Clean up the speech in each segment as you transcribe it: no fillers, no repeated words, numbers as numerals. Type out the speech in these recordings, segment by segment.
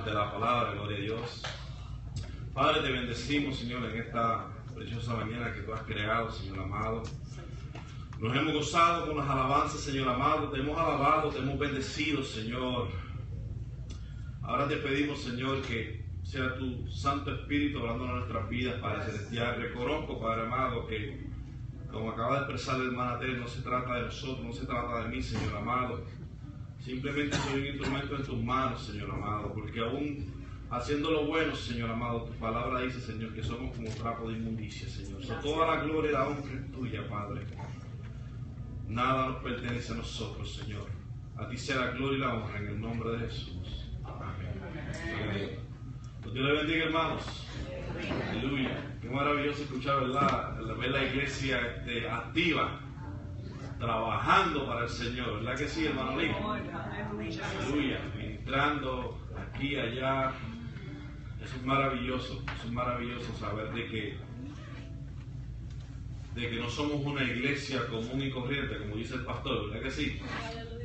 ante la palabra, gloria a Dios. Padre, te bendecimos, Señor, en esta preciosa mañana que tú has creado, Señor amado. Nos hemos gozado con las alabanzas, Señor amado, te hemos alabado, te hemos bendecido, Señor. Ahora te pedimos, Señor, que sea tu Santo Espíritu hablando en nuestras vidas, Padre Celestial. Reconozco, Padre amado, que como acaba de expresar el hermano Tel, no se trata de nosotros, no se trata de mí, Señor amado. Simplemente soy un instrumento en tus manos, Señor amado, porque aún haciendo lo bueno, Señor amado, tu palabra dice, Señor, que somos como trapo de inmundicia, Señor. Toda la gloria y la honra es tuya, Padre. Nada nos pertenece a nosotros, Señor. A ti sea la gloria y la honra en el nombre de Jesús. Amén. Dios le bendiga, hermanos. Aleluya. Qué maravilloso escuchar, ¿verdad? Ver la iglesia activa, trabajando para el Señor, ¿verdad que sí, hermano Lee? Aleluya. Ministrando aquí, allá. Eso es maravilloso saber de que no somos una iglesia común y corriente, como dice el pastor, ¿verdad que sí?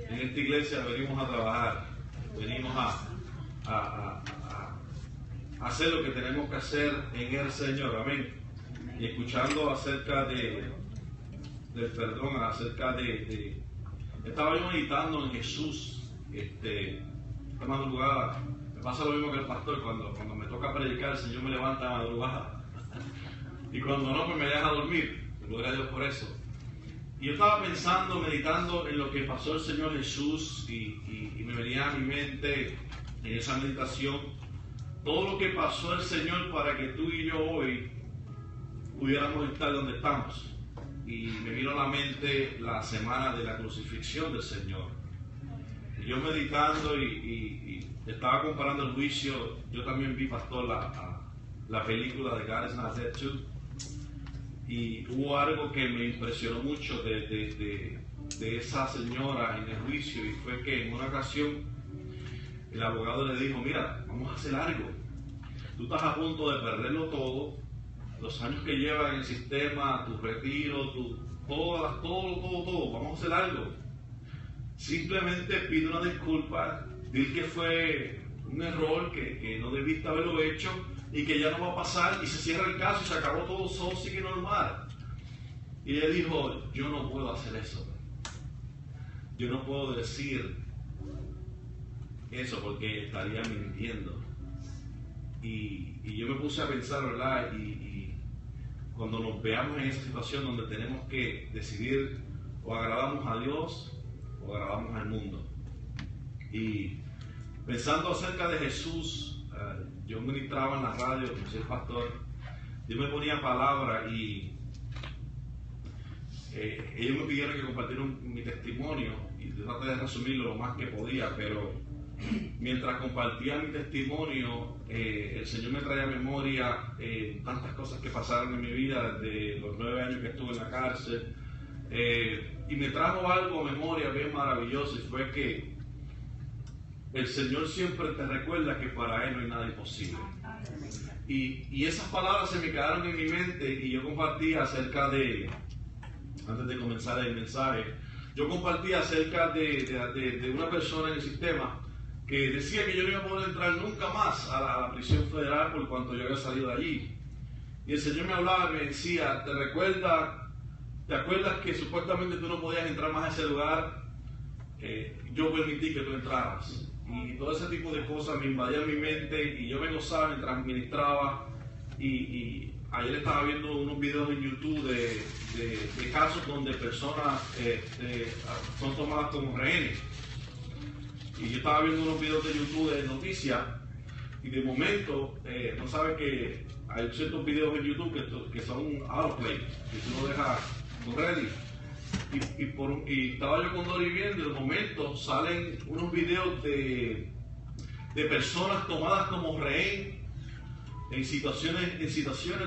En esta iglesia venimos a trabajar, venimos a hacer lo que tenemos que hacer en el Señor, amén. Y escuchando acerca del perdón, acerca estaba yo meditando en Jesús, esta madrugada. Me pasa lo mismo que el pastor, cuando me toca predicar, el Señor me levanta a madrugada. Y cuando no, pues me deja dormir. Gloria a Dios por eso. Y yo estaba pensando, meditando en lo que pasó el Señor Jesús y me venía a mi mente en esa meditación todo lo que pasó el Señor para que tú y yo hoy pudiéramos estar donde estamos. Y me vino a la mente la semana de la crucifixión del Señor. Y yo meditando y estaba comparando el juicio. Yo también vi, pastor, la película de God Is Not Dead Too. Y hubo algo que me impresionó mucho de esa señora en el juicio, y fue que en una ocasión el abogado le dijo: mira, vamos a hacer algo. Tú estás a punto de perderlo todo, los años que llevas en el sistema, tu retiro, todo, vamos a hacer algo. Simplemente pide una disculpa, di que fue un error, que no debiste haberlo hecho, y que ya no va a pasar, y se cierra el caso y se acabó todo sigue normal. Y ella dijo: yo no puedo hacer eso. Yo no puedo decir eso porque estaría mintiendo. Y yo me puse a pensar, ¿verdad? Y cuando nos veamos en esa situación donde tenemos que decidir, o agradamos a Dios o agradamos al mundo. Y pensando acerca de Jesús, yo ministraba en la radio, como soy pastor, yo me ponía palabra y ellos me pidieron que compartiera mi testimonio, y yo traté de resumirlo lo más que podía, pero mientras compartía mi testimonio, el Señor me traía a memoria tantas cosas que pasaron en mi vida desde los 9 años que estuve en la cárcel, y me trajo algo a memoria bien maravilloso, y fue que el Señor siempre te recuerda que para Él no hay nada imposible. Y esas palabras se me quedaron en mi mente, y yo compartí acerca de, antes de comenzar el mensaje, yo compartí acerca de una persona en el sistema que decía que yo no iba a poder entrar nunca más a la prisión federal por cuanto yo había salido de allí. Y el Señor me hablaba y me decía: ¿te acuerdas que supuestamente tú no podías entrar más a ese lugar? Yo permití que tú entraras. Y todo ese tipo de cosas me invadían mi mente, y yo me gozaba mientras ministraba. Y ayer estaba viendo unos videos en YouTube de casos donde personas son tomadas como rehenes. Y yo estaba viendo unos videos de YouTube de noticias, y de momento, no sabes que hay ciertos videos en YouTube que son autoplay, que tú no dejas correr. Y estaba yo con Dori viendo, y de momento salen unos videos de personas tomadas como rehén en situaciones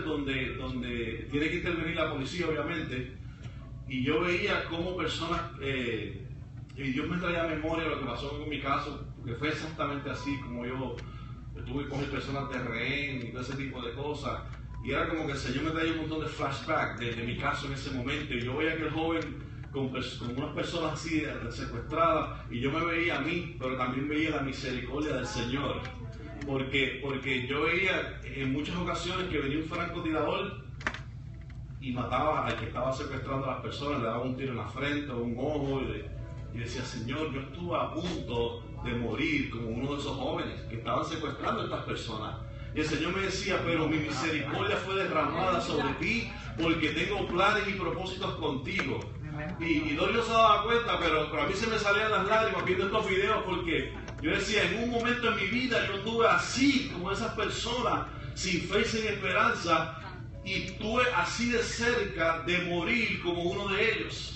donde tiene que intervenir la policía, obviamente. Y yo veía cómo personas, y Dios me traía a memoria lo que pasó en mi caso, porque fue exactamente así como yo tuve que coger personas de rehén y todo ese tipo de cosas. Y era como que el Señor me traía un montón de flashback de mi caso en ese momento, y yo veía que el joven con unas personas así secuestradas, y yo me veía a mí, pero también veía la misericordia del Señor, porque yo veía en muchas ocasiones que venía un francotirador y mataba al que estaba secuestrando a las personas, le daba un tiro en la frente o un ojo, y decía: Señor, yo estuve a punto de morir como uno de esos jóvenes que estaban secuestrando a estas personas. Y el Señor me decía: pero mi misericordia fue derramada sobre ti, porque tengo planes y propósitos contigo. Y Dorio se daba cuenta, pero a mí se me salían las lágrimas viendo estos videos, porque yo decía: en un momento en mi vida yo anduve así, como esas personas, sin fe y sin esperanza, y estuve así de cerca de morir como uno de ellos.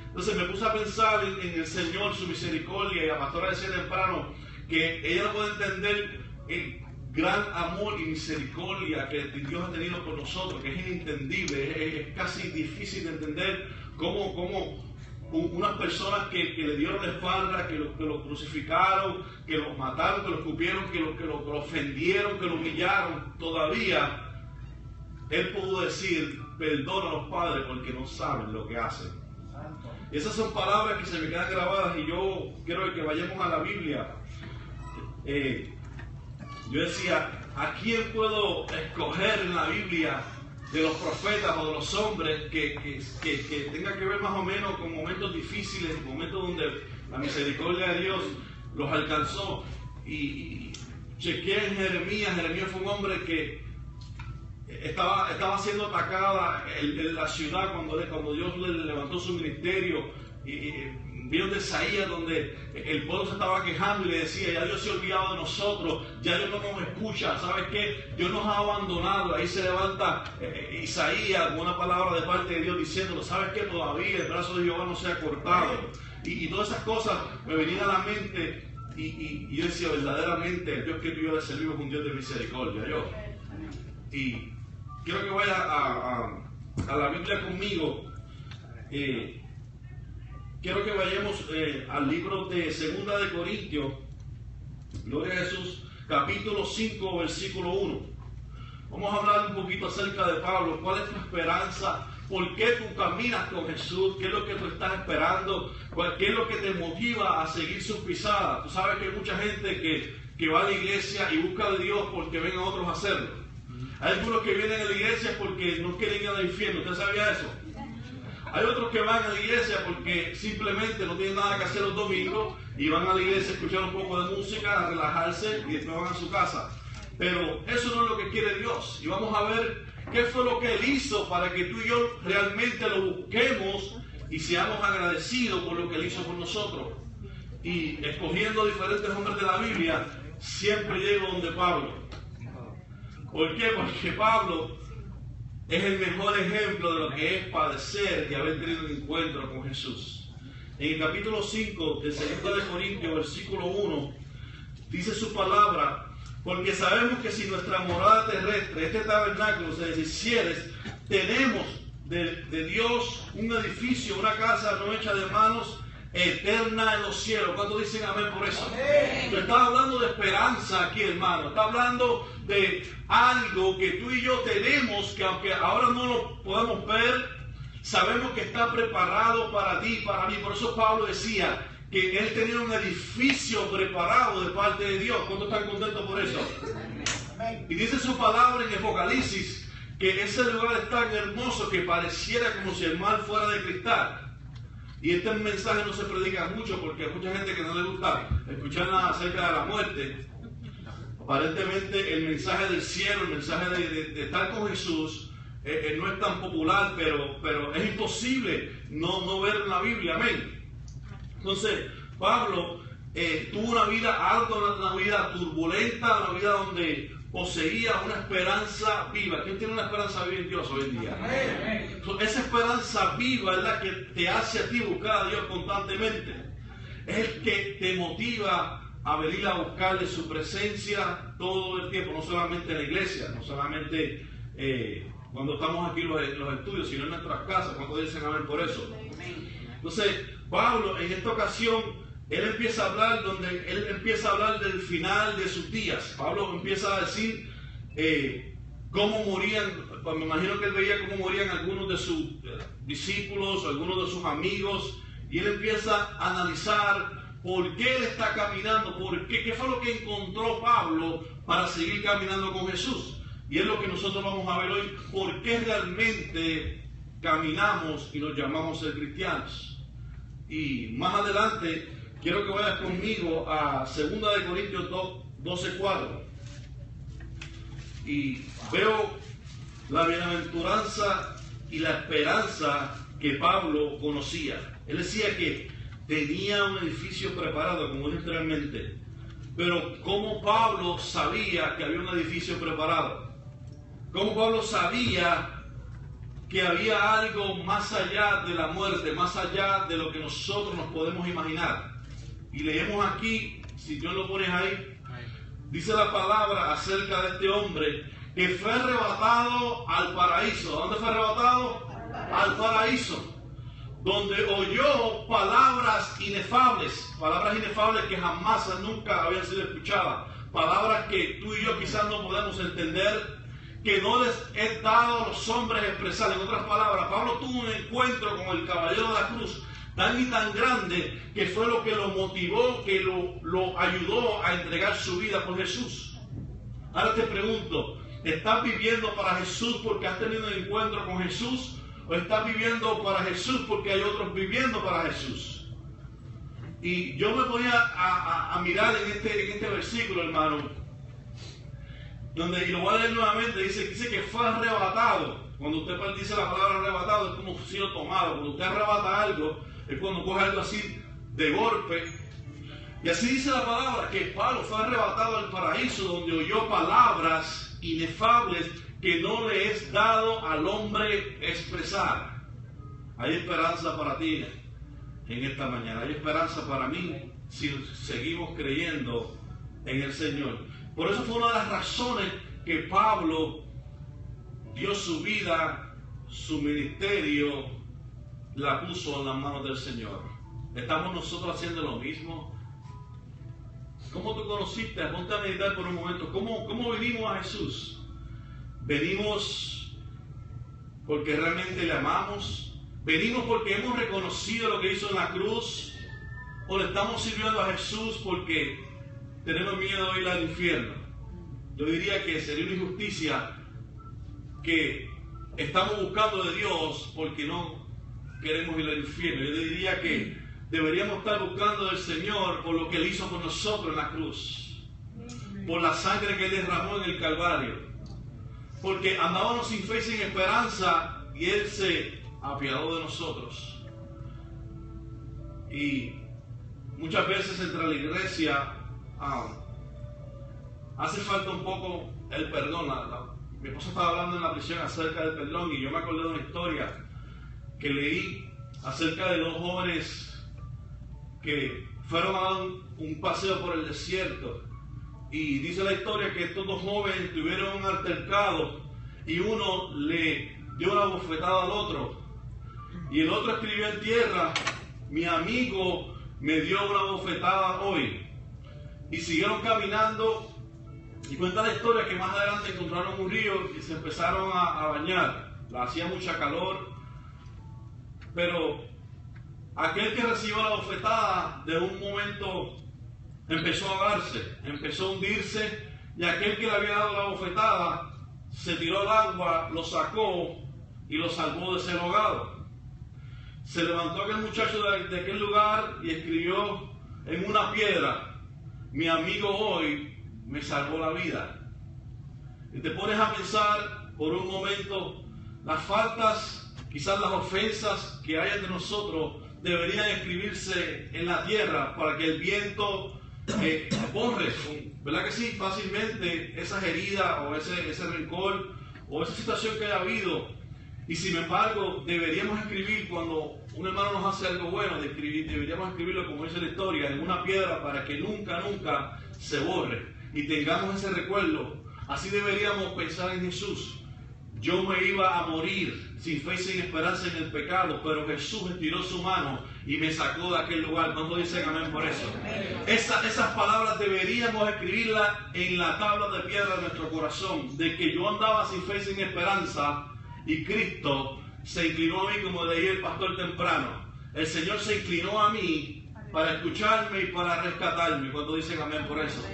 Entonces me puse a pensar en el Señor, su misericordia, y la pastora decía temprano que ella no puede entender el gran amor y misericordia que Dios ha tenido por nosotros, que es inintendible, es casi difícil de entender cómo unas personas que le dieron la espalda, que lo crucificaron, que lo mataron, que lo escupieron, que lo ofendieron, que lo humillaron, todavía Él pudo decir: perdona a los padres porque no saben lo que hacen. Esas son palabras que se me quedan grabadas, y yo quiero que vayamos a la Biblia. Yo decía: ¿a quién puedo escoger en la Biblia de los profetas o de los hombres que tenga que ver más o menos con momentos difíciles, momentos donde la misericordia de Dios los alcanzó? Y chequeé en Jeremías. Jeremías fue un hombre que estaba siendo atacada en la ciudad cuando Dios le levantó su ministerio, y vieron de Isaías donde el pueblo se estaba quejando y le decía: ya Dios se ha olvidado de nosotros, ya Dios no nos escucha, ¿sabes qué? Dios nos ha abandonado. Ahí se levanta Isaías con una palabra de parte de Dios diciéndolo: ¿sabes qué? Todavía el brazo de Jehová no se ha cortado. Y todas esas cosas me venían a la mente, y yo decía: verdaderamente el Dios que tú y yo le servimos es un Dios de misericordia. Y quiero que vaya a la Biblia conmigo. Quiero que vayamos al libro de 2 de Corintios, gloria a Jesús, capítulo 5, versículo 1. Vamos a hablar un poquito acerca de Pablo. ¿Cuál es tu esperanza? ¿Por qué tú caminas con Jesús? ¿Qué es lo que tú estás esperando? ¿Qué es lo que te motiva a seguir sus pisadas? Tú sabes que hay mucha gente que va a la iglesia y busca de Dios porque ven a otros hacerlo. Hay algunos que vienen a la iglesia porque no quieren ir al infierno. ¿Usted sabía eso? Hay otros que van a la iglesia porque simplemente no tienen nada que hacer los domingos y van a la iglesia a escuchar un poco de música, a relajarse y después van a su casa. Pero eso no es lo que quiere Dios. Y vamos a ver qué fue lo que Él hizo para que tú y yo realmente lo busquemos y seamos agradecidos por lo que Él hizo por nosotros. Y escogiendo diferentes hombres de la Biblia, siempre llego donde Pablo. ¿Por qué? Porque Pablo es el mejor ejemplo de lo que es padecer y haber tenido un encuentro con Jesús. En el capítulo 5 de 2 de Corintios, versículo 1, dice su palabra: porque sabemos que si nuestra morada terrestre, este tabernáculo, se deshiciere, tenemos de Dios un edificio, una casa no hecha de manos, eterna en los cielos. ¿Cuántos dicen amén por eso? Amén. Está hablando de esperanza aquí, hermano. Está hablando de algo que tú y yo tenemos, que aunque ahora no lo podemos ver, sabemos que está preparado para ti y para mí. Por eso Pablo decía que él tenía un edificio preparado de parte de Dios. ¿Cuántos están contentos por eso? Amén. Y dice su palabra en Apocalipsis que ese lugar es tan hermoso que pareciera como si el mar fuera de cristal. Y este mensaje no se predica mucho porque hay mucha gente que no le gusta escuchar nada acerca de la muerte. Aparentemente el mensaje del cielo, el mensaje de estar con Jesús no es tan popular, pero es imposible no ver en la Biblia. Amén. Entonces Pablo tuvo una vida alta, una vida turbulenta, una vida donde poseía una esperanza viva. ¿Quién tiene una esperanza viva en Dios hoy en día? Amén. Esa esperanza viva es la que te hace a ti buscar a Dios constantemente. Es el que te motiva a venir a buscarle su presencia todo el tiempo, no solamente en la iglesia, no solamente cuando estamos aquí en los estudios, sino en nuestras casas. ¿Cuántos dicen amén por eso? Entonces, Pablo en esta ocasión él empieza a hablar del final de sus días. Pablo empieza a decir cómo morían me imagino que él veía cómo morían algunos de sus discípulos, algunos de sus amigos, y él empieza a analizar por qué él está caminando, qué fue lo que encontró Pablo para seguir caminando con Jesús. Y es lo que nosotros vamos a ver hoy, por qué realmente caminamos y nos llamamos ser cristianos. Y más adelante, quiero que vayas conmigo a 2 Corintios 12:4. Y veo la bienaventuranza y la esperanza que Pablo conocía. Él decía que tenía un edificio preparado, como dije anteriormente. Pero ¿cómo Pablo sabía que había un edificio preparado? ¿Cómo Pablo sabía que había algo más allá de la muerte, más allá de lo que nosotros nos podemos imaginar? Y leemos aquí, si Dios lo pones ahí, dice la palabra acerca de este hombre que fue arrebatado al paraíso. ¿Dónde fue arrebatado? Al paraíso, donde oyó palabras inefables que jamás, nunca habían sido escuchadas, palabras que tú y yo quizás no podemos entender, que no les he dado a los hombres expresar. En otras palabras, Pablo tuvo un encuentro con el caballero de la cruz tan y tan grande que fue lo que lo motivó, que lo ayudó a entregar su vida por Jesús. Ahora te pregunto, ¿estás viviendo para Jesús porque has tenido un encuentro con Jesús? ¿O estás viviendo para Jesús porque hay otros viviendo para Jesús? Y yo me voy a mirar en este versículo, hermano, donde, y lo voy a leer nuevamente, dice que fue arrebatado. Cuando usted dice la palabra arrebatado, es como sido tomado. Cuando usted arrebata algo, es cuando coge algo así de golpe. Y así dice la palabra, que Pablo fue arrebatado al paraíso, donde oyó palabras inefables que no le es dado al hombre expresar. Hay esperanza para ti en esta mañana. Hay esperanza para mí si seguimos creyendo en el Señor. Por eso fue una de las razones que Pablo dio su vida, su ministerio, la puso en las manos del Señor. ¿Estamos nosotros haciendo lo mismo? ¿Cómo tú conociste? Ponte a meditar por un momento. ¿Cómo venimos a Jesús? ¿Venimos porque realmente le amamos? ¿Venimos porque hemos reconocido lo que hizo en la cruz? ¿O le estamos sirviendo a Jesús porque tenemos miedo de ir al infierno? Yo diría que sería una injusticia que estamos buscando de Dios porque no queremos ir al infierno. Yo diría que deberíamos estar buscando del Señor por lo que Él hizo por nosotros en la cruz, por la sangre que Él derramó en el Calvario, porque andábamos sin fe y sin esperanza y Él se apiadó de nosotros. Y muchas veces entre la iglesia hace falta un poco el perdón. Mi esposa estaba hablando en la prisión acerca del perdón y yo me acordé de una historia que leí acerca de dos jóvenes que fueron a dar un paseo por el desierto. Y dice la historia que estos dos jóvenes tuvieron un altercado y uno le dio una bofetada al otro. Y el otro escribió en tierra: mi amigo me dio una bofetada hoy. Y siguieron caminando, y cuenta la historia que más adelante encontraron un río y se empezaron a bañar. Hacía mucha calor, pero aquel que recibió la bofetada de un momento empezó a ahogarse, empezó a hundirse, y aquel que le había dado la bofetada se tiró al agua, lo sacó y lo salvó de ser ahogado. Se levantó aquel muchacho de aquel lugar y escribió en una piedra: mi amigo hoy me salvó la vida. Y te pones a pensar por un momento, las faltas, quizás las ofensas que hay entre nosotros deberían escribirse en la tierra para que el viento borre, ¿verdad que sí? Fácilmente esas heridas o ese rencor o esa situación que haya habido. Y sin embargo, deberíamos escribir, cuando un hermano nos hace algo bueno, deberíamos escribirlo, como dice la historia, en una piedra para que nunca se borre y tengamos ese recuerdo. Así deberíamos pensar en Jesús. yo me iba a morir sin fe y sin esperanza en el pecado, pero Jesús estiró su mano y me sacó de aquel lugar. ¿Cuántos dicen amén por eso? Esas palabras deberíamos escribirlas en la tabla de piedra de nuestro corazón, de que yo andaba sin fe y sin esperanza y Cristo se inclinó a mí, como leía el pastor temprano. El Señor se inclinó a mí para escucharme y para rescatarme. ¿Cuántos dicen amén por eso?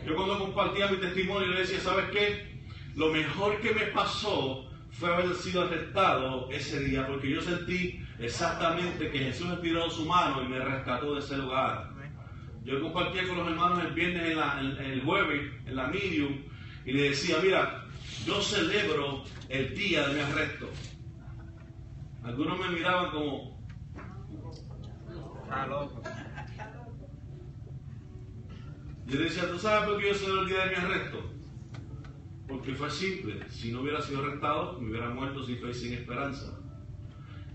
Yo cuando compartía mi testimonio le decía, ¿sabes qué? Lo mejor que me pasó fue haber sido arrestado ese día, porque yo sentí exactamente que Jesús estiró su mano y me rescató de ese lugar. Yo compartía con los hermanos el viernes, el jueves, en la medium, y le decía, mira, yo celebro el día de mi arresto. Algunos me miraban como, loco. Yo le decía, ¿tú sabes por qué yo celebro el día de mi arresto? Porque fue simple. Si no hubiera sido arrestado, me hubiera muerto sin fe y sin esperanza.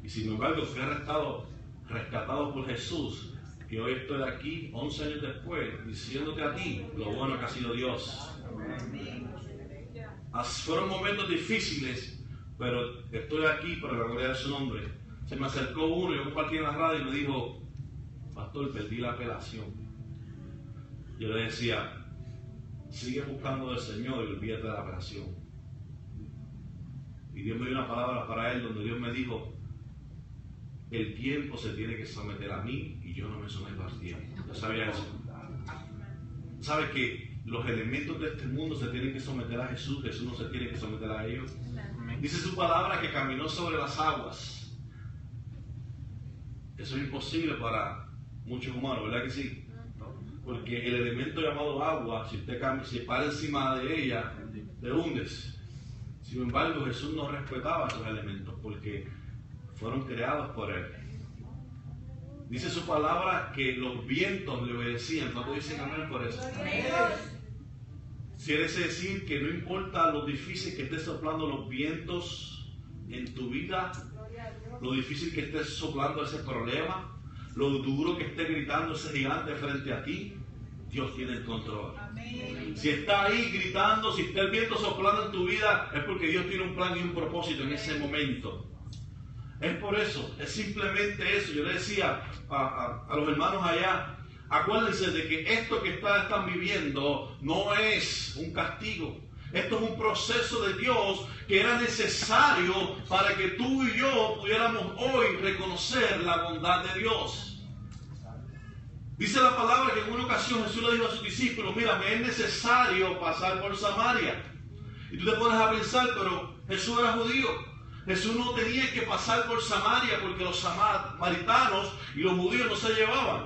Y sin embargo, fui arrestado, rescatado por Jesús. Y hoy estoy aquí, 11 años después, diciéndote a ti lo bueno que ha sido Dios. Fueron momentos difíciles, pero estoy aquí para la gloria de su nombre. Se me acercó uno, yo compartí en la radio y me dijo, pastor, perdí la apelación. Yo le decía, sigue buscando al Señor y olvídate de la apelación. Y Dios me dio una palabra para él donde Dios me dijo, el tiempo se tiene que someter a mí y yo no me someto al tiempo. ¿Yo sabía eso? ¿Sabes que los elementos de este mundo se tienen que someter a Jesús? Jesús no se tiene que someter a ellos. Dice su palabra que caminó sobre las aguas. Eso es imposible para muchos humanos, ¿verdad que sí? Porque el elemento llamado agua, si usted se para encima de ella, te hundes. Sin embargo, Jesús no respetaba esos elementos porque fueron creados por Él. Dice su palabra que los vientos le obedecían. ¿Cuántos dicen amén por eso? Quiere decir que no importa lo difícil que esté soplando los vientos en tu vida, lo difícil que esté soplando ese problema, lo duro que esté gritando ese gigante frente a ti, Dios tiene el control. Amén. Si está ahí gritando, si está el viento soplando en tu vida, es porque Dios tiene un plan y un propósito en ese momento. Es por eso, es simplemente eso. Yo le decía a los hermanos allá, acuérdense de que esto que están viviendo no es un castigo. Esto es un proceso de Dios que era necesario para que tú y yo pudiéramos hoy reconocer la bondad de Dios. Dice la palabra que en una ocasión Jesús le dijo a sus discípulos, mira, me es necesario pasar por Samaria. Y tú te pones a pensar, pero Jesús era judío. Jesús no tenía que pasar por Samaria porque los samaritanos y los judíos no se llevaban.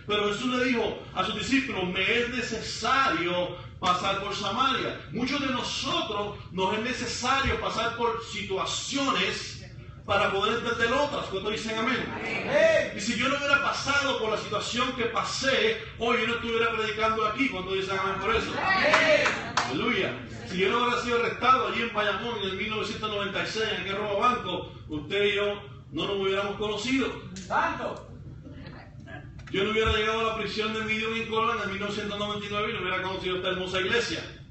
Pero Jesús le dijo a sus discípulos, me es necesario pasar por Samaria. Muchos de nosotros nos es necesario pasar por situaciones para poder entender otras. ¿Cuántos dicen amén? Amén? Y si yo no hubiera pasado por la situación que pasé, hoy yo no estuviera predicando aquí. ¿Cuántos dicen amén por eso? Amén. Aleluya. Si yo no hubiera sido arrestado allí en Bayamón en el 1996 en aquel robo banco, usted y yo no nos hubiéramos conocido. ¡Santo! Yo no hubiera llegado a la prisión de Medium en Colón en 1999 y no hubiera conocido esta hermosa iglesia.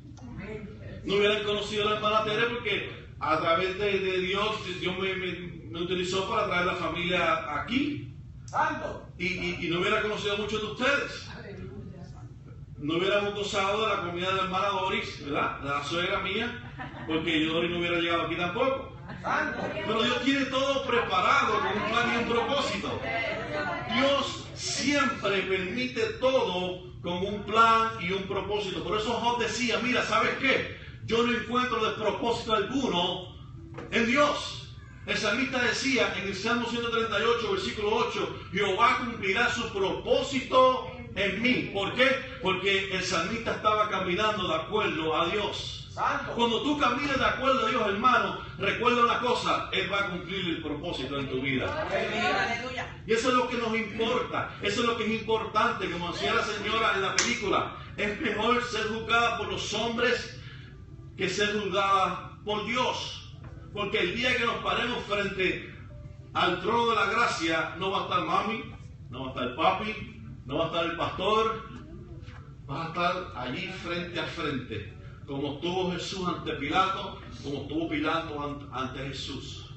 No hubieran conocido a la hermana Tere porque a través de Dios me utilizó para traer la familia aquí. Y no hubiera conocido a muchos de ustedes. No hubiéramos gozado de la comida de la hermana Doris, ¿verdad? De la suegra mía, porque yo Doris no hubiera llegado aquí tampoco. Pero Dios tiene todo preparado con un plan y un propósito. Dios siempre permite todo con un plan y un propósito. Por eso Job decía, mira, ¿sabes qué? Yo no encuentro despropósito alguno en Dios. El salmista decía en el Salmo 138, versículo 8, Jehová cumplirá su propósito en mí. ¿Por qué? Porque el salmista estaba caminando de acuerdo a Dios. Santo. Cuando tú camines de acuerdo a Dios, hermano, recuerda una cosa, Él va a cumplir el propósito en tu vida. Aleluya. Y eso es lo que nos importa, eso es lo que es importante, como decía la señora en la película, es mejor ser juzgada por los hombres que ser juzgada por Dios. Porque el día que nos paremos frente al trono de la gracia, no va a estar mami, no va a estar papi, no va a estar el pastor, va a estar allí frente a frente. como estuvo Jesús ante Pilato, como estuvo Pilato ante Jesús.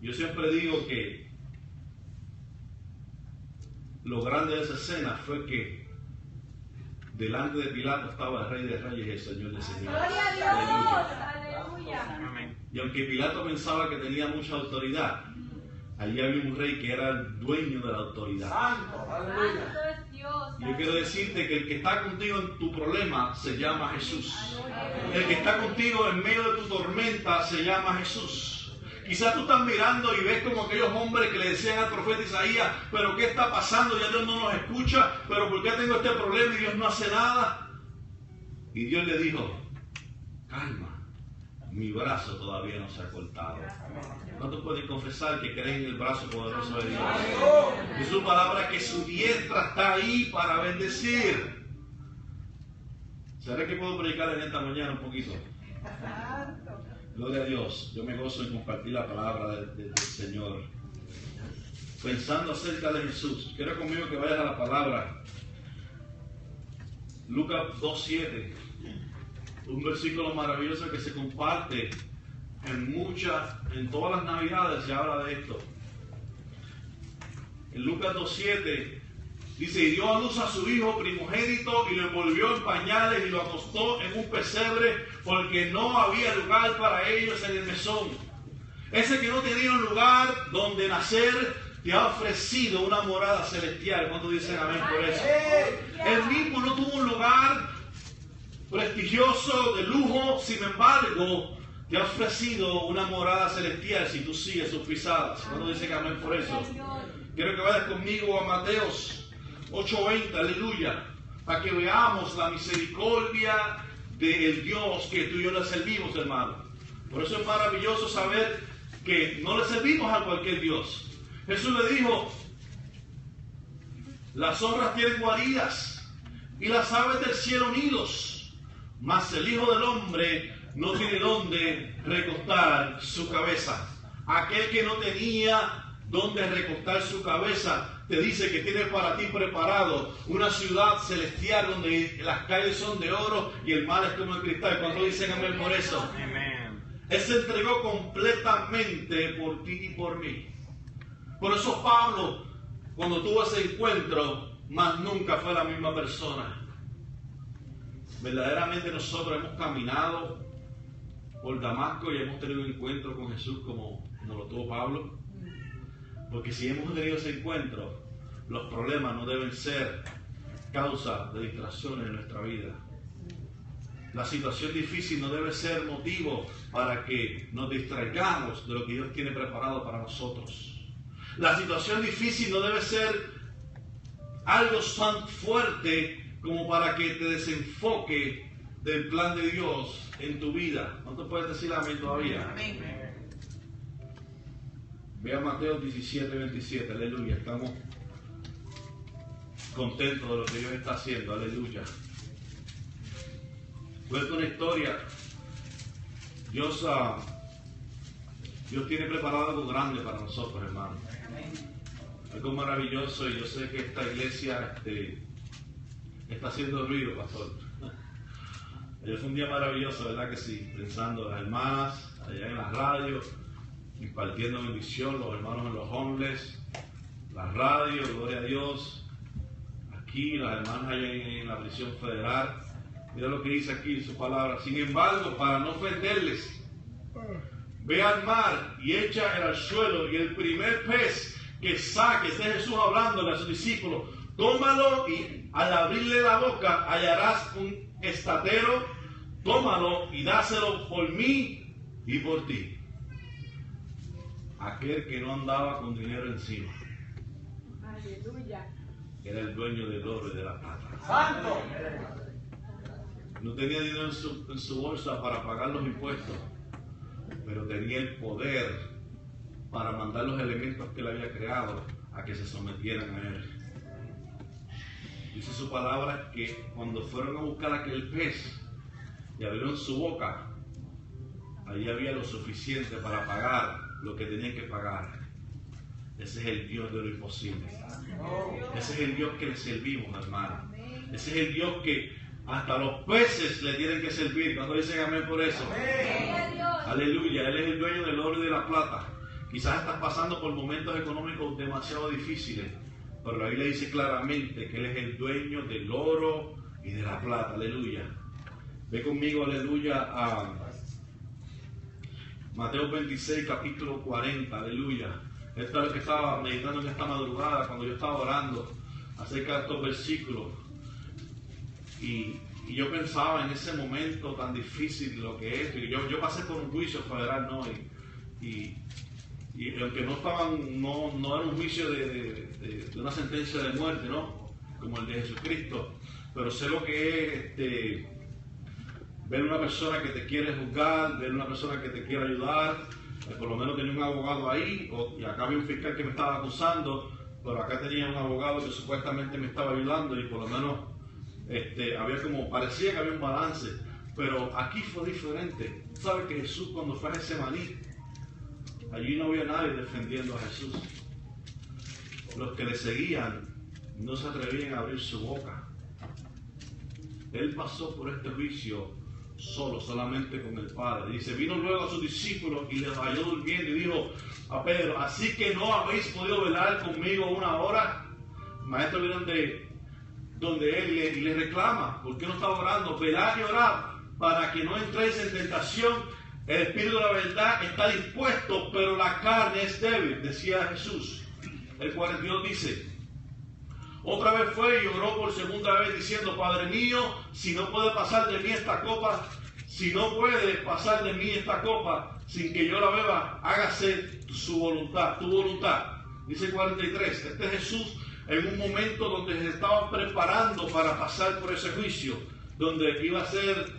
Yo siempre digo que lo grande de esa escena fue que delante de Pilato estaba el Rey de Reyes y el Señor de Señores. ¡Gloria a Dios! ¡Aleluya! Y aunque Pilato pensaba que tenía mucha autoridad, allí había un rey que era el dueño de la autoridad. ¡Santo es Dios! Yo quiero decirte que el que está contigo en tu problema se llama Jesús. El que está contigo en medio de tu tormenta se llama Jesús. Quizás tú estás mirando y ves como aquellos hombres que le decían al profeta Isaías, pero ¿qué está pasando? Ya Dios no nos escucha, pero ¿por qué tengo este problema y Dios no hace nada? Y Dios le dijo, calma, mi brazo todavía no se ha cortado. ¿Cuántos pueden confesar que creen en el brazo poderoso de Dios? Y su palabra que su diestra está ahí para bendecir. ¿Será que puedo predicar en esta mañana un poquito? Gloria a Dios. Yo me gozo en compartir la palabra del Señor. Pensando acerca de Jesús. Quiero conmigo que vayas a la palabra. Lucas 2:7. Un versículo maravilloso que se comparte en todas las navidades se habla de esto. En Lucas 2:7 dice, y dio a luz a su hijo primogénito y lo envolvió en pañales y lo acostó en un pesebre porque no había lugar para ellos en el mesón. Ese que no tenía un lugar donde nacer te ha ofrecido una morada celestial. ¿Cuántos dicen amén por eso? Él mismo no tuvo un lugar prestigioso, de lujo, sin embargo, te ha ofrecido una morada celestial si tú sigues sus pisadas. ¿Cuántos dicen amén por eso? Quiero que vayas conmigo a Mateos 8:20, aleluya, para que veamos la misericordia del Dios que tú y yo le servimos, hermano. Por eso es maravilloso saber que no le servimos a cualquier Dios. Jesús le dijo, las zorras tienen guaridas y las aves del cielo nidos, mas el Hijo del Hombre no tiene donde recostar su cabeza. Aquel que no tenía donde recostar su cabeza, te dice que tiene para ti preparado una ciudad celestial donde las calles son de oro y el mar es como el cristal. ¿Cuántos dicen amén por eso? Amén. Él se entregó completamente por ti y por mí. Por eso Pablo, cuando tuvo ese encuentro, más nunca fue la misma persona. Verdaderamente nosotros hemos caminado por Damasco y hemos tenido un encuentro con Jesús como lo tuvo Pablo. Porque si hemos tenido ese encuentro, los problemas no deben ser causa de distracciones en nuestra vida. La situación difícil no debe ser motivo para que nos distraigamos de lo que Dios tiene preparado para nosotros. La situación difícil no debe ser algo tan fuerte como para que te desenfoque del plan de Dios en tu vida. ¿No te puedes decir amén todavía? Amén. Ve a Mateo 17:27, aleluya. Estamos contentos de lo que Dios está haciendo, aleluya. Cuento una historia. Dios tiene preparado algo grande para nosotros, hermanos. Algo maravilloso, y yo sé que esta iglesia está haciendo ruido, pastor. Ayer fue un día maravilloso, ¿verdad que sí? Pensando en las hermanas allá en la radio, impartiendo bendición, los hermanos en los homeless, la radio, gloria a Dios. Aquí, las hermanas allá en la prisión federal. Mira lo que dice aquí en su palabra. Sin embargo, para no ofenderles, ve al mar y echa al suelo, y el primer pez que saque, este es Jesús hablándole a sus discípulos, tómalo y al abrirle la boca hallarás un estatero, tómalo y dáselo por mí y por ti. Aquel que no andaba con dinero encima. Aleluya. Era el dueño del oro y de la plata. ¡Santo! No tenía dinero en su bolsa para pagar los impuestos, pero tenía el poder para mandar los elementos que él había creado a que se sometieran a él. Dice su palabra que cuando fueron a buscar aquel pez y abrieron su boca, allí había lo suficiente para pagar lo que tenían que pagar. Ese es el Dios de lo imposible. Ese es el Dios que le servimos, hermano. Ese es el Dios que Hasta los peces le tienen que servir. Cuando dicen amén por eso. Aleluya. Él es el dueño del oro y de la plata. Quizás estás pasando por momentos económicos demasiado difíciles, pero la Biblia dice claramente que Él es el dueño del oro y de la plata. Aleluya. Ve conmigo, aleluya, a Mateo 26, capítulo 40. Aleluya. Esto es lo que estaba meditando en esta madrugada cuando yo estaba orando acerca de estos versículos. Y yo pensaba en ese momento tan difícil lo que es. Y yo pasé por un juicio federal, ¿no? Y aunque no era un juicio de una sentencia de muerte, ¿no? Como el de Jesucristo. Pero sé lo que es ver una persona que te quiere juzgar, ver una persona que te quiere ayudar. Por lo menos tenía un abogado ahí, y acá había un fiscal que me estaba acusando, pero acá tenía un abogado que supuestamente me estaba ayudando, y por lo menos parecía que había un balance. Pero aquí fue diferente. ¿Sabes que Jesús, cuando fue a Getsemaní, allí no había nadie defendiendo a Jesús? Los que le seguían no se atrevían a abrir su boca. Él pasó por este juicio solamente con el Padre. Dice, vino luego a sus discípulos y les halló durmiendo y dijo a Pedro, ¿así que no habéis podido velar conmigo una hora? Maestro, vieron donde él le reclama, ¿por qué no está orando? Velad y orad para que no entréis en tentación. El espíritu de la verdad está dispuesto, pero la carne es débil, decía Jesús. El 42 dice, otra vez fue y oró por segunda vez diciendo, Padre mío, si no puede pasar de mí esta copa sin que yo la beba, hágase tu voluntad. Dice el 43, este es Jesús en un momento donde se estaba preparando para pasar por ese juicio, donde iba a ser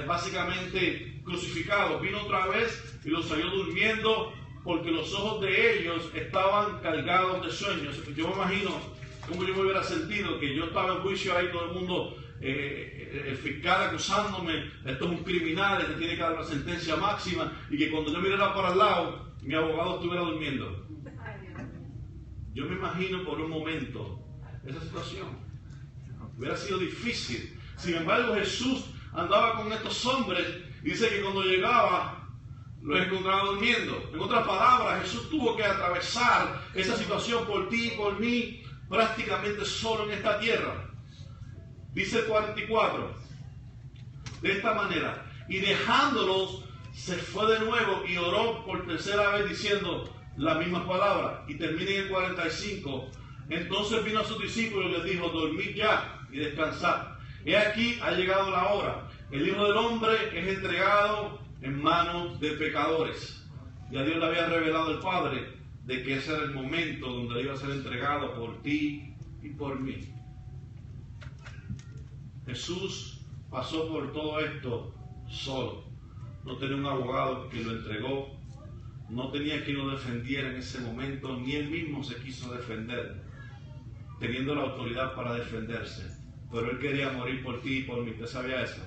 básicamente crucificado. Vino otra vez y los halló durmiendo porque los ojos de ellos estaban cargados de sueños. Yo me imagino cómo yo me hubiera sentido que yo estaba en juicio ahí, todo el mundo, el fiscal acusándome, esto es un criminal, que tiene que dar una sentencia máxima, y que cuando yo mirara para al lado, mi abogado estuviera durmiendo. Yo me imagino por un momento esa situación. Hubiera sido difícil. Sin embargo, Jesús andaba con estos hombres y dice que cuando llegaba los encontraba durmiendo. En otras palabras, Jesús tuvo que atravesar esa situación por ti y por mí prácticamente solo en esta tierra. Dice el 44, de esta manera, y dejándolos se fue de nuevo y oró por tercera vez diciendo la misma palabra. Y termina en el 45, entonces vino a sus discípulos y les dijo, dormid ya y descansad. He aquí ha llegado la hora, el Hijo del Hombre es entregado en manos de pecadores. Ya Dios le había revelado al Padre de que ese era el momento donde iba a ser entregado por ti y por mí. Jesús pasó por todo esto solo. No tenía un abogado que lo entregó, no tenía quien lo defendiera en ese momento, ni él mismo se quiso defender, teniendo la autoridad para defenderse. Pero él quería morir por ti y por mí. ¿Usted sabía eso?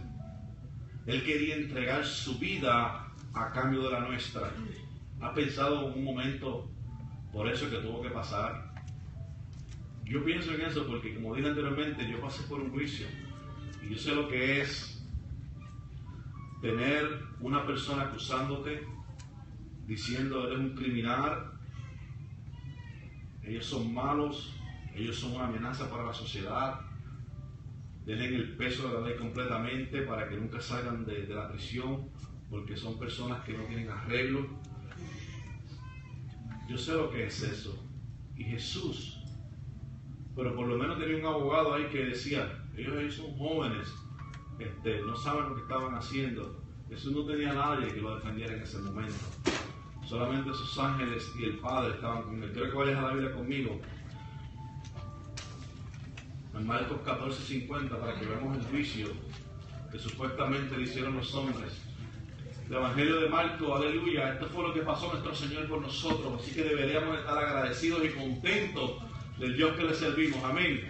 Él quería entregar su vida a cambio de la nuestra. ¿Ha pensado en un momento por eso que tuvo que pasar? Yo pienso en eso porque, como dije anteriormente, yo pasé por un juicio y yo sé lo que es tener una persona acusándote, diciendo eres un criminal, ellos son malos, ellos son una amenaza para la sociedad, denle el peso de la ley completamente para que nunca salgan de la prisión, porque son personas que no tienen arreglo. Yo sé lo que es eso. Y Jesús, pero por lo menos tenía un abogado ahí que decía, ellos son jóvenes, no saben lo que estaban haciendo. Jesús no tenía a nadie que lo defendiera en ese momento. Solamente esos ángeles y el Padre estaban con él. Quiero que vayas a la Biblia conmigo. En Marcos 14:50, para que veamos el juicio que supuestamente le hicieron los hombres. El Evangelio de Marcos, aleluya, esto fue lo que pasó nuestro Señor por nosotros, así que deberíamos estar agradecidos y contentos del Dios que le servimos. Amén.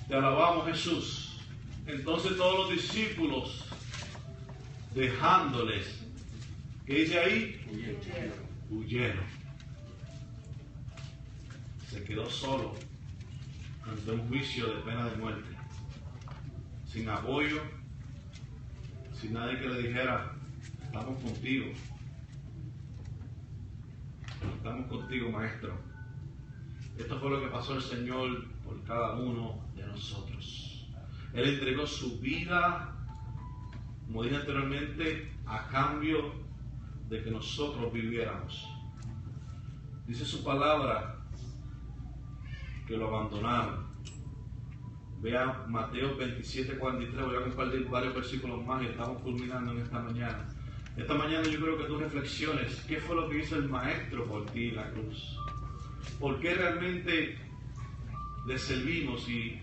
Te alabamos, Jesús. Entonces todos los discípulos, dejándoles, ¿qué dice ahí? Huyeron. Se quedó solo ante un juicio de pena de muerte. sin apoyo, sin nadie que le dijera, estamos contigo. Estamos contigo, maestro. Esto fue lo que pasó el Señor por cada uno de nosotros. Él entregó su vida, como dije anteriormente, a cambio de que nosotros viviéramos. Dice su palabra que lo abandonaron. Vea Mateo 27:43, voy a compartir varios versículos más y estamos culminando en esta mañana. Esta mañana yo creo que tú reflexiones, ¿qué fue lo que hizo el Maestro por ti en la cruz? ¿Por qué realmente le servimos? Y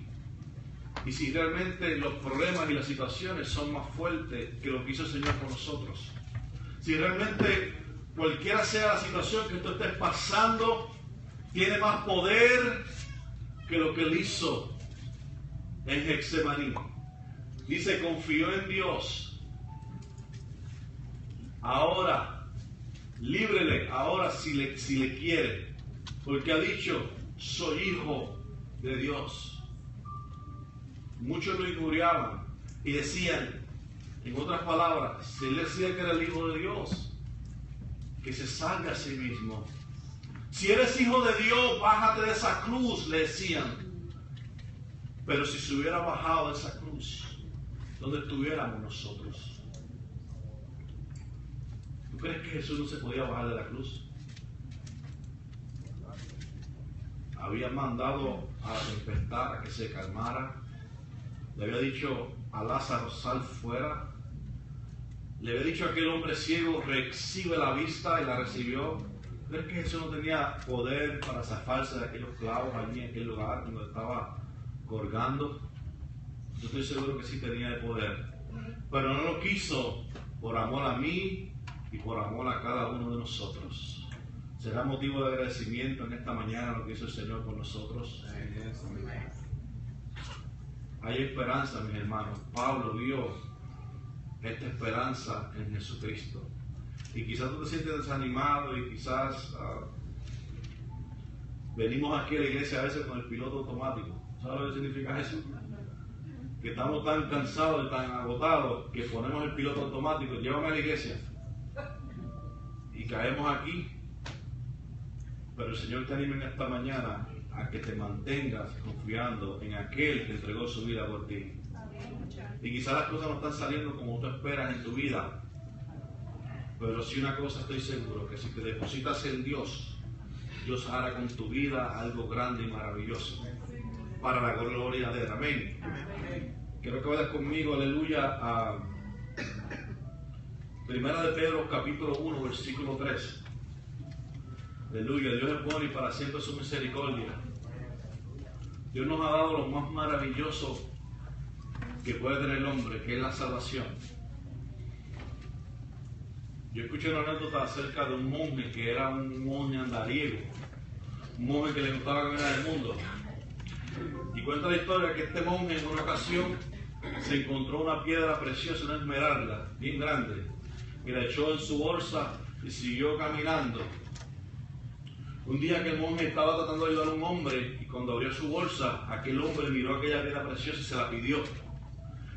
si realmente los problemas y las situaciones son más fuertes que lo que hizo el Señor por nosotros. Si realmente cualquiera sea la situación que tú estés pasando, tiene más poder que lo que Él hizo en Getsemaní. Dice, confió en Dios. Ahora, líbrele, ahora si le quiere, porque ha dicho, soy hijo de Dios. Muchos lo injuriaban y decían, en otras palabras, si él decía que era el hijo de Dios, que se salve a sí mismo. Si eres hijo de Dios, bájate de esa cruz, le decían. Pero si se hubiera bajado de esa cruz, ¿dónde estuviéramos nosotros? ¿Tú crees que Jesús no se podía bajar de la cruz? Había mandado a la tempestad a que se calmara. Le había dicho a Lázaro, sal fuera. Le había dicho a aquel hombre ciego, recibe la vista, y la recibió. ¿Crees que Jesús no tenía poder para zafarse de aquellos clavos allí en aquel lugar donde estaba colgando? Yo estoy seguro que sí tenía el poder. Pero no lo quiso por amor a mí y por amor a cada uno de nosotros. ¿Será motivo de agradecimiento en esta mañana lo que hizo el Señor por nosotros? Hay esperanza, mis hermanos. Pablo vio esta esperanza en Jesucristo. Y quizás tú te sientes desanimado y quizás venimos aquí a la iglesia a veces con el piloto automático. ¿Sabes lo que significa eso? Que estamos tan cansados y tan agotados que ponemos el piloto automático, llévame a la iglesia. Y caemos aquí. Pero el Señor te anima en esta mañana a que te mantengas confiando en aquel que entregó su vida por ti. Y quizás las cosas no están saliendo como tú esperas en tu vida. Pero sí una cosa estoy seguro, que si te depositas en Dios, Dios hará con tu vida algo grande y maravilloso para la gloria de Él. Amén. Quiero que vayas conmigo, aleluya, a Primera de Pedro, capítulo 1, versículo 3. Aleluya, Dios es bueno y para siempre su misericordia. Dios nos ha dado lo más maravilloso que puede tener el hombre, que es la salvación. Yo escuché una anécdota acerca de un monje que era un monje andariego, un monje que le gustaba caminar el mundo. Y cuenta la historia que este monje en una ocasión se encontró una piedra preciosa, una esmeralda bien grande, y la echó en su bolsa y siguió caminando. Un día que el monje estaba tratando de ayudar a un hombre, y cuando abrió su bolsa, aquel hombre miró aquella piedra preciosa y se la pidió.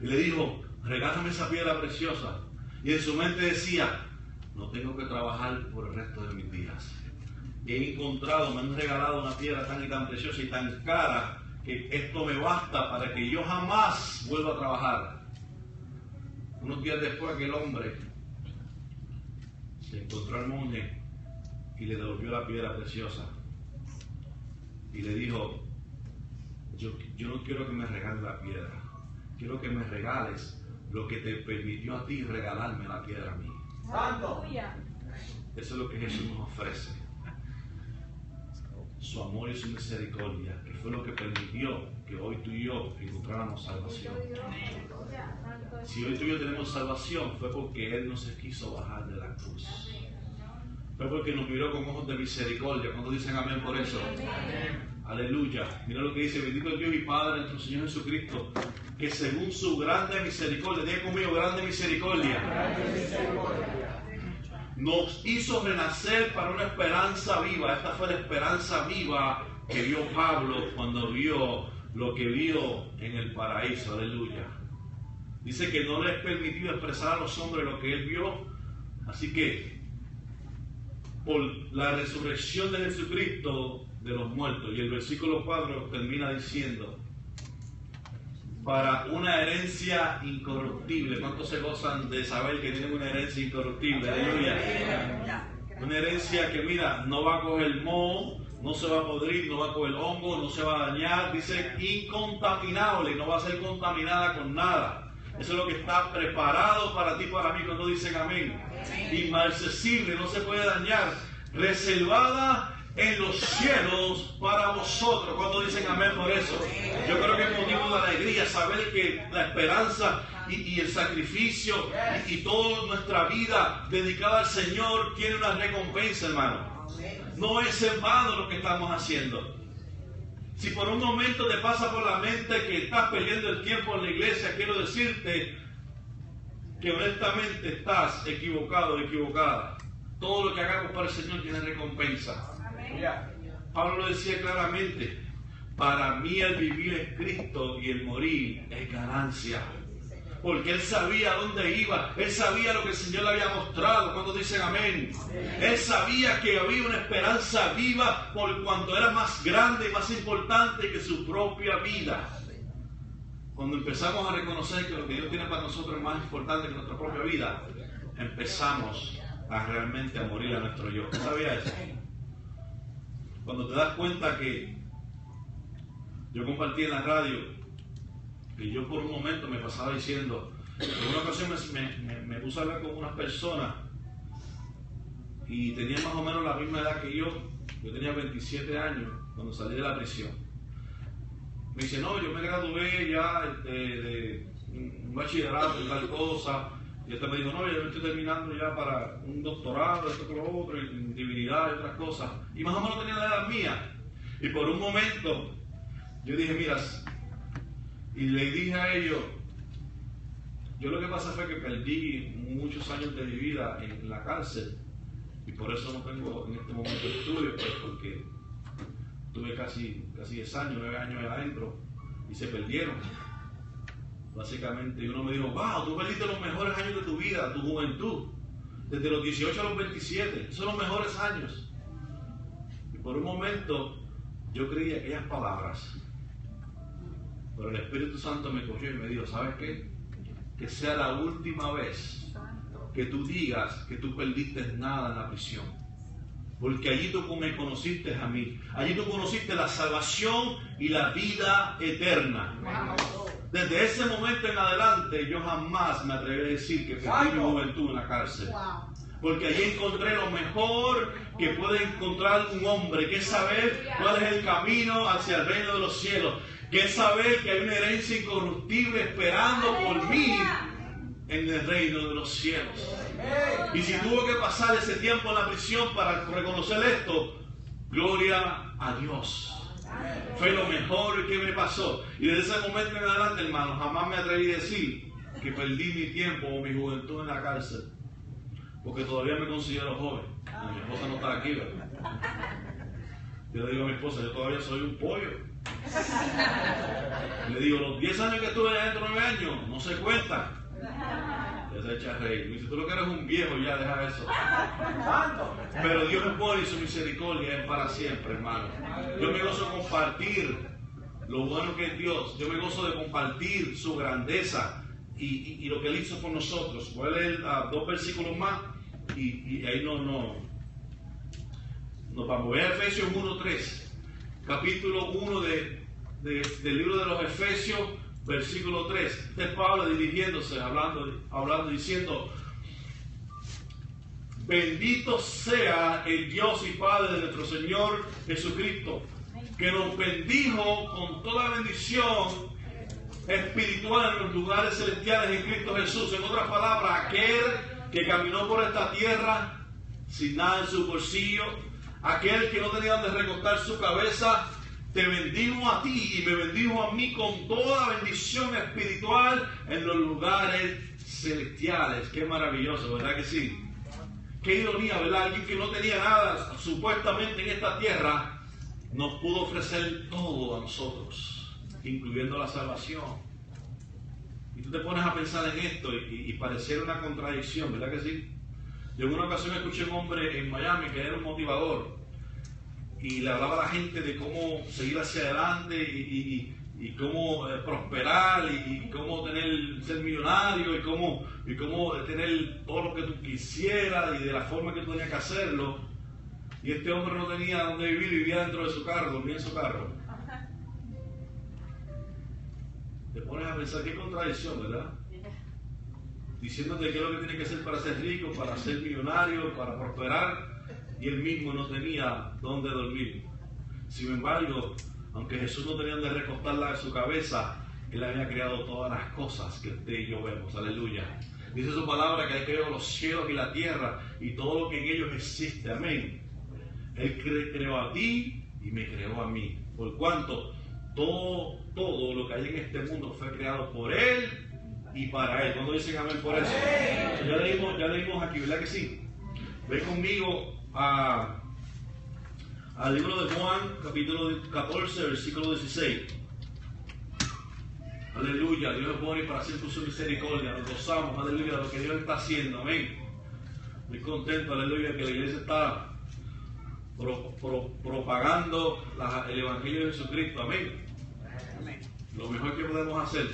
Y le dijo, regálame esa piedra preciosa. Y en su mente decía, no tengo que trabajar por el resto de mis días. He encontrado, me han regalado una piedra tan y tan preciosa y tan cara, que esto me basta para que yo jamás vuelva a trabajar. Unos días después aquel hombre se encontró al monje y le devolvió la piedra preciosa. Y le dijo, yo no quiero que me regales la piedra, quiero que me regales lo que te permitió a ti regalarme la piedra a mí. ¡Santo! Eso es lo que Jesús nos ofrece. Su amor y su misericordia, que fue lo que permitió que hoy tú y yo encontráramos salvación. Si hoy tú y yo tenemos salvación, fue porque Él no se quiso bajar de la cruz. Fue porque nos miró con ojos de misericordia. ¿Cuántos dicen amén por eso? Amén. Aleluya. Mira lo que dice, bendito es Dios y Padre de nuestro Señor Jesucristo, que según su grande misericordia, diga conmigo, grande misericordia, nos hizo renacer para una esperanza viva. Esta fue la esperanza viva que vio Pablo cuando vio lo que vio en el paraíso. Aleluya. Dice que no le es permitido expresar a los hombres lo que él vio. Así que, por la resurrección de Jesucristo de los muertos, y el versículo 4 termina diciendo, para una herencia incorruptible. ¿Cuántos se gozan de saber que tienen una herencia incorruptible? Aleluya. Una herencia que, mira, no va a coger moho, no se va a podrir, no va a coger hongo, no se va a dañar. Dice incontaminable, no va a ser contaminada con nada. Eso es lo que está preparado para ti, para mí, cuando dicen amén. Inmarcesible, no se puede dañar. Reservada en los cielos para vosotros. Cuando dicen amén por eso. Yo creo que es motivo de alegría saber que la esperanza y el sacrificio y toda nuestra vida dedicada al Señor tiene una recompensa, hermano. No es en vano lo que estamos haciendo. Si por un momento te pasa por la mente que estás perdiendo el tiempo en la iglesia, quiero decirte que honestamente estás equivocado, equivocada. Todo lo que hagamos para el Señor tiene recompensa. Pablo lo decía claramente, para mí el vivir es Cristo y el morir es ganancia. Porque él sabía dónde iba, él sabía lo que el Señor le había mostrado. Cuando dicen amén, él sabía que había una esperanza viva por cuanto era más grande y más importante que su propia vida. Cuando empezamos a reconocer que lo que Dios tiene para nosotros es más importante que nuestra propia vida, empezamos a realmente a morir a nuestro yo. ¿Sabía eso? Cuando te das cuenta que yo compartí en la radio que yo por un momento me pasaba diciendo, en una ocasión me puse a hablar con unas personas y tenían más o menos la misma edad que yo tenía 27 años cuando salí de la prisión. Me dice, no, yo me gradué ya de un bachillerato y tal cosa. Y este me dijo, no, yo estoy terminando ya para un doctorado, esto con lo otro, en divinidad y otras cosas. Y más o menos tenía la edad mía. Y por un momento yo dije, mira, y le dije a ellos, yo lo que pasa fue que perdí muchos años de mi vida en la cárcel. Y por eso no tengo en este momento estudios, pues, porque tuve casi 10 años, 9 años adentro, y se perdieron. Básicamente, y uno me dijo, wow, tú perdiste los mejores años de tu vida, tu juventud, desde los 18 a los 27, son los mejores años. Y por un momento, yo creí aquellas palabras, pero el Espíritu Santo me cogió y me dijo, ¿sabes qué? Que sea la última vez que tú digas que tú perdiste nada en la prisión. Porque allí tú me conociste a mí. Allí tú conociste la salvación y la vida eterna. Desde ese momento en adelante yo jamás me atreví a decir que perdí mi juventud en la cárcel. Porque allí encontré lo mejor que puede encontrar un hombre, que es saber cuál es el camino hacia el reino de los cielos. Que es saber que hay una herencia incorruptible esperando por mí en el reino de los cielos. Y si tuvo que pasar ese tiempo en la prisión para reconocer esto, gloria a Dios. Fue lo mejor que me pasó. Y desde ese momento en adelante, hermano, jamás me atreví a decir que perdí mi tiempo o mi juventud en la cárcel. Porque todavía me considero joven. Mi esposa no está aquí, ¿verdad? Yo le digo a mi esposa, yo todavía soy un pollo. Le digo, los 10 años que estuve allá dentro, 9 años, no se cuentan. Ya se echa a reír. Me dice, tú lo que eres un viejo, ya deja eso. Pero Dios es bueno y su misericordia es para siempre, hermano. Yo me gozo de compartir lo bueno que es Dios. Yo me gozo de compartir su grandeza y lo que Él hizo por nosotros. Voy a leer 2 versículos más y ahí nos vamos. Ve a Efesios 1:3. Capítulo 1 del libro de los Efesios, versículo 3. Este es Pablo dirigiéndose, hablando, diciendo, bendito sea el Dios y Padre de nuestro Señor Jesucristo, que nos bendijo con toda bendición espiritual en los lugares celestiales en Cristo Jesús. En otras palabras, aquel que caminó por esta tierra sin nada en su bolsillo, aquel que no tenía donde recostar su cabeza, te bendijo a ti y me bendijo a mí con toda bendición espiritual en los lugares celestiales. Qué maravilloso, ¿verdad que sí? Qué ironía, ¿verdad? Alguien que no tenía nada supuestamente en esta tierra nos pudo ofrecer todo a nosotros, incluyendo la salvación. Y tú te pones a pensar en esto y pareciera una contradicción, ¿verdad que sí? Yo en una ocasión escuché a un hombre en Miami que era un motivador y le hablaba a la gente de cómo seguir hacia adelante y cómo prosperar y cómo ser millonario y cómo tener todo lo que tú quisieras y de la forma que tú tenías que hacerlo. Y este hombre no tenía dónde vivir, vivía dentro de su carro, dormía en su carro. Te pones a pensar qué contradicción, ¿verdad? Diciéndote qué es lo que tiene que hacer para ser rico, para ser millonario, para prosperar, y él mismo no tenía dónde dormir. Sin embargo, aunque Jesús no tenía donde recostarla de su cabeza, Él había creado todas las cosas que usted y yo vemos. Aleluya. Dice su palabra que Él creó los cielos y la tierra y todo lo que en ellos existe. Amén. Él creó a ti y me creó a mí. Por cuanto todo lo que hay en este mundo fue creado por Él y para Él. ¿Cuándo dicen amén por eso? Ya leímos aquí, ¿verdad que sí? Ve conmigo al libro de Juan, capítulo 14, versículo 16. Aleluya, Dios es bueno y para siempre su misericordia. Nos gozamos, aleluya, de lo que Dios está haciendo. Amén. Muy contento, aleluya, que la iglesia está propagando el Evangelio de Jesucristo. Amén. Lo mejor que podemos hacer.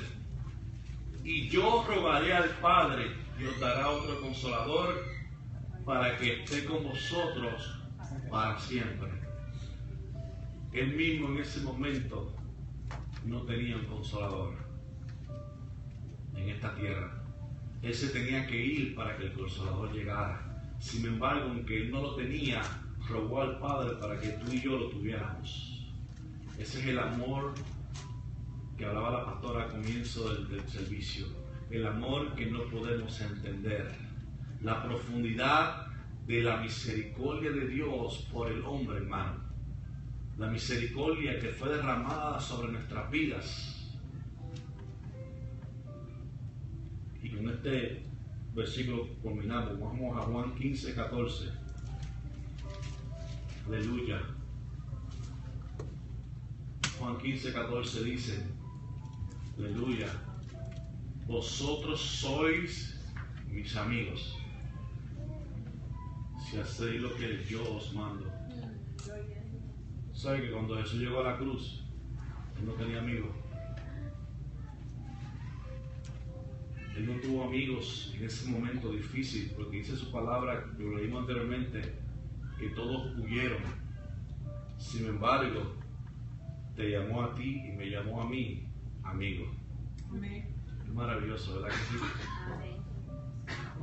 Y yo rogaré al Padre y os dará otro consolador para que esté con vosotros para siempre. Él mismo en ese momento no tenía un consolador en esta tierra. Él se tenía que ir para que el consolador llegara. Sin embargo, aunque él no lo tenía, rogó al Padre para que tú y yo lo tuviéramos. Ese es el amor que hablaba la pastora al comienzo del servicio. El amor que no podemos entender. La profundidad de la misericordia de Dios por el hombre, hermano. La misericordia que fue derramada sobre nuestras vidas. Y con este versículo culminamos. Vamos a Juan 15, 14. Aleluya. Juan 15, 14 dice, aleluya, vosotros sois mis amigos si hacéis lo que yo os mando. ¿Sabe que cuando Jesús llegó a la cruz, Él no tenía amigos? Él no tuvo amigos en ese momento difícil, porque dice su palabra, que lo leímos anteriormente, que todos huyeron. Sin embargo, te llamó a ti y me llamó a mí amigo. Amén. Es maravilloso, ¿verdad que sí? Amén.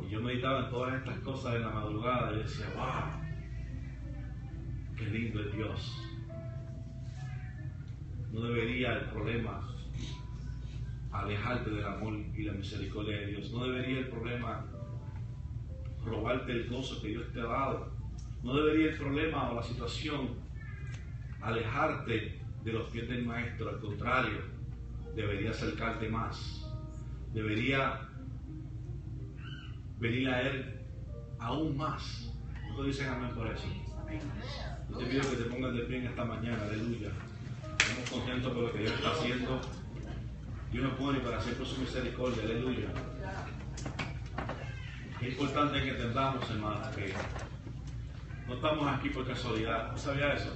Y yo meditaba en todas estas cosas en la madrugada y decía, wow, qué lindo es Dios. No debería el problema alejarte del amor y la misericordia de Dios. No debería el problema robarte el gozo que Dios te ha dado. No debería el problema o la situación alejarte de los pies del Maestro. Al contrario, debería acercarte más. Debería venir a Él aún más. ¿Cuántos dicen amén por eso? Yo te pido que te pongas de pie en esta mañana. Aleluya. Estamos contentos por lo que Dios está haciendo. Dios nos pone para siempre su misericordia. Aleluya. Es importante que entendamos, hermanos, que no estamos aquí por casualidad. ¿No sabía eso?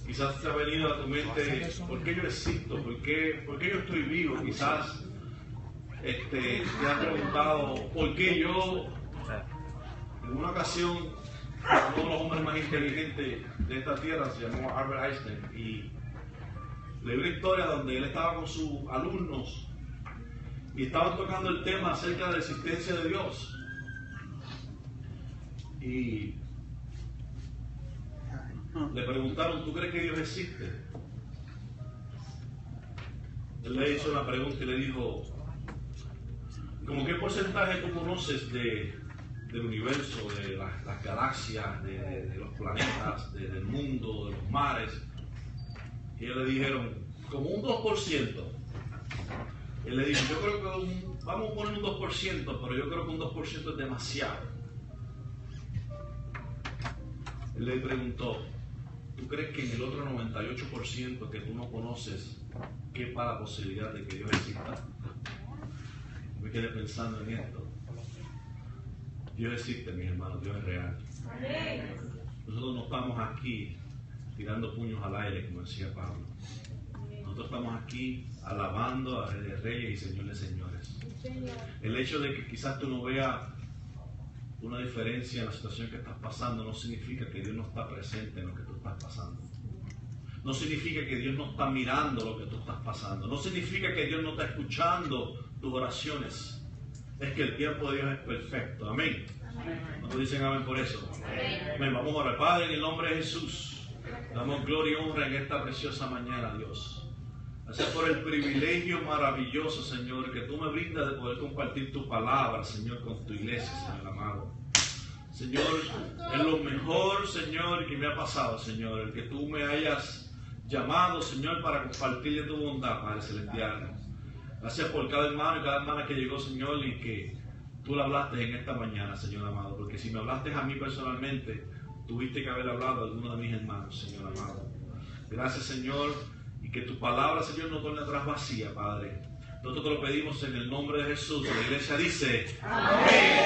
Quizás te ha venido a tu mente, ¿por qué yo existo? ¿Por qué yo estoy vivo? Quizás te has preguntado, ¿por qué yo? En una ocasión, uno de los hombres más inteligentes de esta tierra se llamó Albert Einstein, y leí una historia donde él estaba con sus alumnos y estaban tocando el tema acerca de la existencia de Dios. Y le preguntaron, ¿tú crees que Dios existe? Él le hizo una pregunta y le dijo, ¿cómo qué porcentaje tú conoces del universo, de las galaxias, de los planetas, del mundo, de los mares? Y ellos le dijeron, como un 2%. Él le dijo, yo creo que vamos a poner un 2%, pero yo creo que un 2% es demasiado. Él le preguntó, ¿tú crees que en el otro 98% que tú no conoces, quepa la posibilidad de que Dios exista? me quedé pensando en esto. Dios existe, mis hermanos, Dios es real. Nosotros no estamos aquí tirando puños al aire, como decía Pablo. Nosotros estamos aquí alabando a Rey de Reyes y Señor de Señores. El hecho de que quizás tú no veas una diferencia en la situación que estás pasando no significa que Dios no está presente en lo que tú estás pasando. No significa que Dios no está mirando lo que tú estás pasando. No significa que Dios no está escuchando tus oraciones. Es que el tiempo de Dios es perfecto. Amén. ¿Cuántos dicen amén por eso? Amén. Vamos a orar. Padre, en el nombre de Jesús, damos gloria y honra en esta preciosa mañana, Dios. Gracias por el privilegio maravilloso, Señor, que tú me brindas de poder compartir tu palabra, Señor, con tu iglesia, Señor amado. Señor, es lo mejor, Señor, que me ha pasado, Señor, el que tú me hayas llamado, Señor, para compartirle tu bondad, Padre Celestial. Gracias por cada hermano y cada hermana que llegó, Señor, y que tú le hablaste en esta mañana, Señor amado, porque si me hablaste a mí personalmente, tuviste que haber hablado a alguno de mis hermanos, Señor amado. Gracias, Señor, y que tu palabra, Señor, no torne atrás vacía, Padre. Nosotros te lo pedimos en el nombre de Jesús. La iglesia dice, amén.